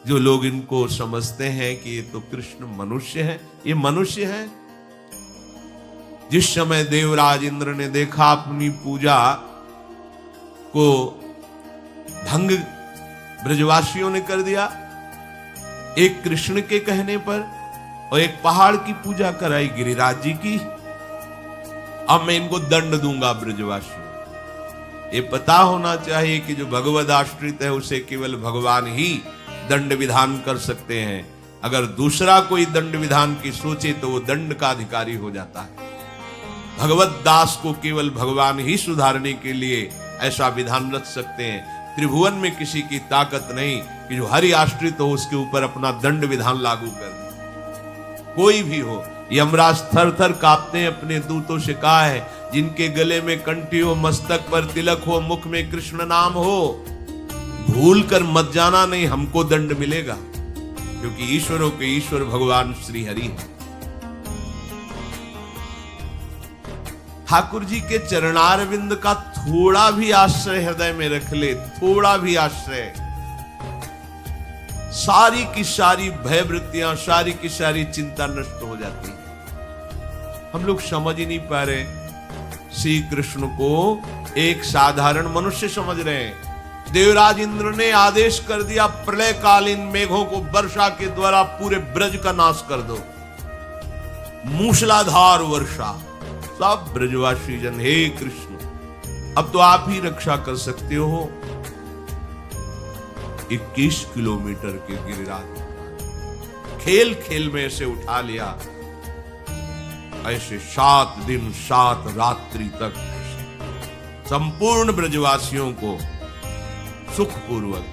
जो लोग इनको समझते हैं कि ये तो कृष्ण मनुष्य है, ये मनुष्य है। जिस समय देवराज इंद्र ने देखा अपनी पूजा को भंग ब्रजवासियों ने कर दिया, एक कृष्ण के कहने पर, और एक पहाड़ की पूजा कराई गिरिराज जी की, अब मैं इनको दंड दूंगा ब्रजवासियों। ये पता होना चाहिए कि जो भगवद आश्रित है उसे केवल भगवान ही दंड विधान कर सकते हैं। अगर दूसरा कोई दंड विधान की सोचे तो वो दंड का अधिकारी हो जाता है। भगवत दास को केवल भगवान ही सुधारने के लिए ऐसा विधान रच सकते हैं। त्रिभुवन में किसी की ताकत नहीं कि जो हरि आश्रित हो उसके ऊपर अपना दंड विधान लागू कर दे। कोई भी हो, यमराज थर थर कांपते हैं, अपने दूतों से कहा है जिनके गले में कंठी हो, मस्तक पर तिलक हो, मुख में कृष्ण नाम हो, भूल कर मत जाना, नहीं हमको दंड मिलेगा, क्योंकि ईश्वरों के ईश्वर भगवान श्री हरि है। ठाकुर जी के चरणारविंद का थोड़ा भी आश्रय हृदय में रख ले, थोड़ा भी आश्रय, सारी की सारी भयवृत्तियां, सारी की सारी चिंता नष्ट हो जाती है। हम लोग समझ ही नहीं पा रहे, श्री कृष्ण को एक साधारण मनुष्य समझ रहे हैं। देवराज इंद्र ने आदेश कर दिया प्रलयकालीन मेघों को वर्षा के द्वारा पूरे ब्रज का नाश कर दो, मूसलाधार वर्षा। सब ब्रजवासी जन, हे कृष्ण अब तो आप ही रक्षा कर सकते हो। 21 किलोमीटर के गिरिराज खेल खेल में ऐसे उठा लिया, ऐसे 7 दिन 7 रात्रि तक संपूर्ण ब्रजवासियों को सुखपूर्वक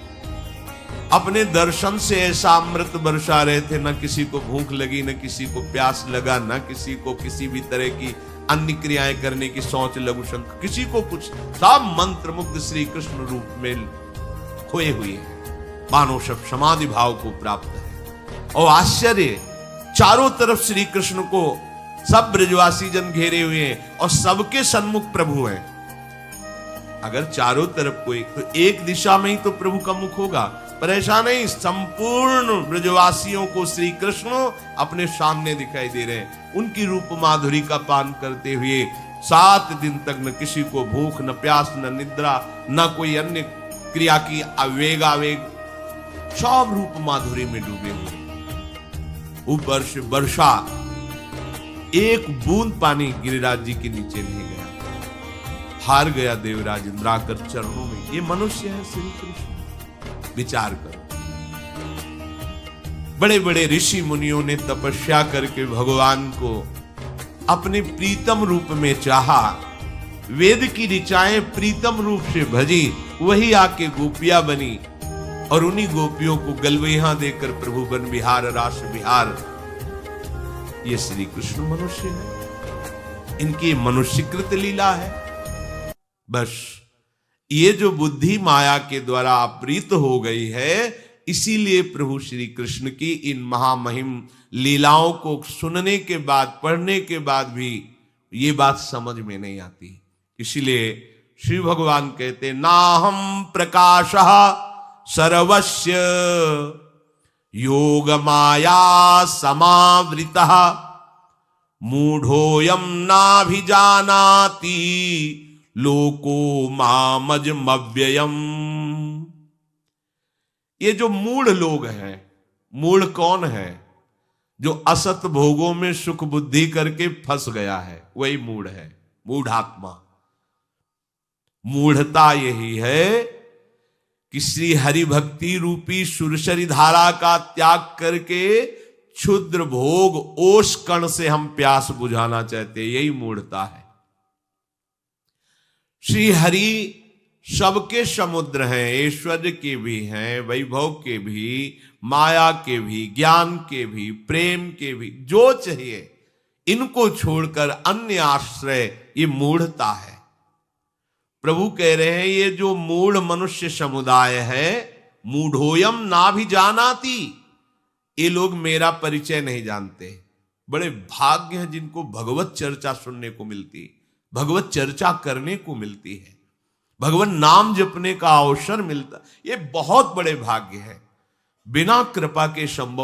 अपने दर्शन से ऐसा अमृत बरसा रहे थे। न किसी को भूख लगी, न किसी को प्यास लगा, न किसी को किसी भी तरह की अन्य क्रियाएं करने की सोच, लघु शंख, किसी को कुछ, सब मंत्र मुग्ध श्री कृष्ण रूप में खोए हुए हैं, मानो सब समाधि भाव को प्राप्त है। और आश्चर्य, चारों तरफ श्री कृष्ण को सब ब्रजवासी जन घेरे हुए हैं और सबके सन्मुख प्रभु हैं। अगर चारों तरफ कोई, तो एक दिशा में ही तो प्रभु का मुख होगा, पर ऐसा नहीं, संपूर्ण ब्रजवासियों को श्री कृष्ण अपने सामने दिखाई दे रहे हैं। उनकी रूप माधुरी का पान करते हुए 7 दिन तक न किसी को भूख, न प्यास, न निद्रा, न कोई अन्य क्रिया की आवेग, सब रूप माधुरी में डूबे हुए। ऊपर से वर्षा, एक बूंद पानी गिरिराज जी के नीचे नहीं गया। हार गया देवराज इंद्र आकर चरणों में। ये मनुष्य है श्री कृष्ण, विचार करो। बड़े बड़े ऋषि मुनियों ने तपस्या करके भगवान को अपने प्रीतम रूप में चाहा, वेद की ऋचाएं प्रीतम रूप से भजी, वही आके गोपियां बनी और उन्हीं गोपियों को गलवैया देकर प्रभु बन विहार रास विहार। ये श्री कृष्ण मनुष्य है, इनकी मनुष्यकृत लीला है। बस ये जो बुद्धि माया के द्वारा अपहृत हो गई है, इसीलिए प्रभु श्री कृष्ण की इन महामहिम लीलाओं को सुनने के बाद, पढ़ने के बाद भी ये बात समझ में नहीं आती। इसीलिए श्री भगवान कहते, नाहम प्रकाशः सर्वस्य योग माया समावृतः मूढ़ोऽयं नाभिजानाति लोको मामजमव्ययम्। ये जो मूढ़ लोग हैं, मूढ़ कौन है? जो असत भोगों में सुख बुद्धि करके फंस गया है, वही मूढ़ है, मूढ़ात्मा। मूढ़ता यही है कि श्री हरि भक्ति रूपी सुरसरी धारा का त्याग करके क्षुद्र भोग ओष कण से हम प्यास बुझाना चाहते हैं, यही मूढ़ता है। श्री हरि सबके समुद्र हैं, ऐश्वर्य के भी हैं, वैभव के भी, माया के भी, ज्ञान के भी, प्रेम के भी, जो चाहिए इनको छोड़कर अन्य आश्रय, ये मूढ़ता है। प्रभु कह रहे हैं ये जो मूढ़ मनुष्य समुदाय है, मूढ़ोयम नाभिजानाति, ये लोग मेरा परिचय नहीं जानते। बड़े भाग्य हैं जिनको भगवत चर्चा सुनने को मिलती, भगवत चर्चा करने को मिलती है, भगवान नाम जपने का अवसर मिलता, ये बहुत बड़े भाग्य है। बिना कृपा के संभव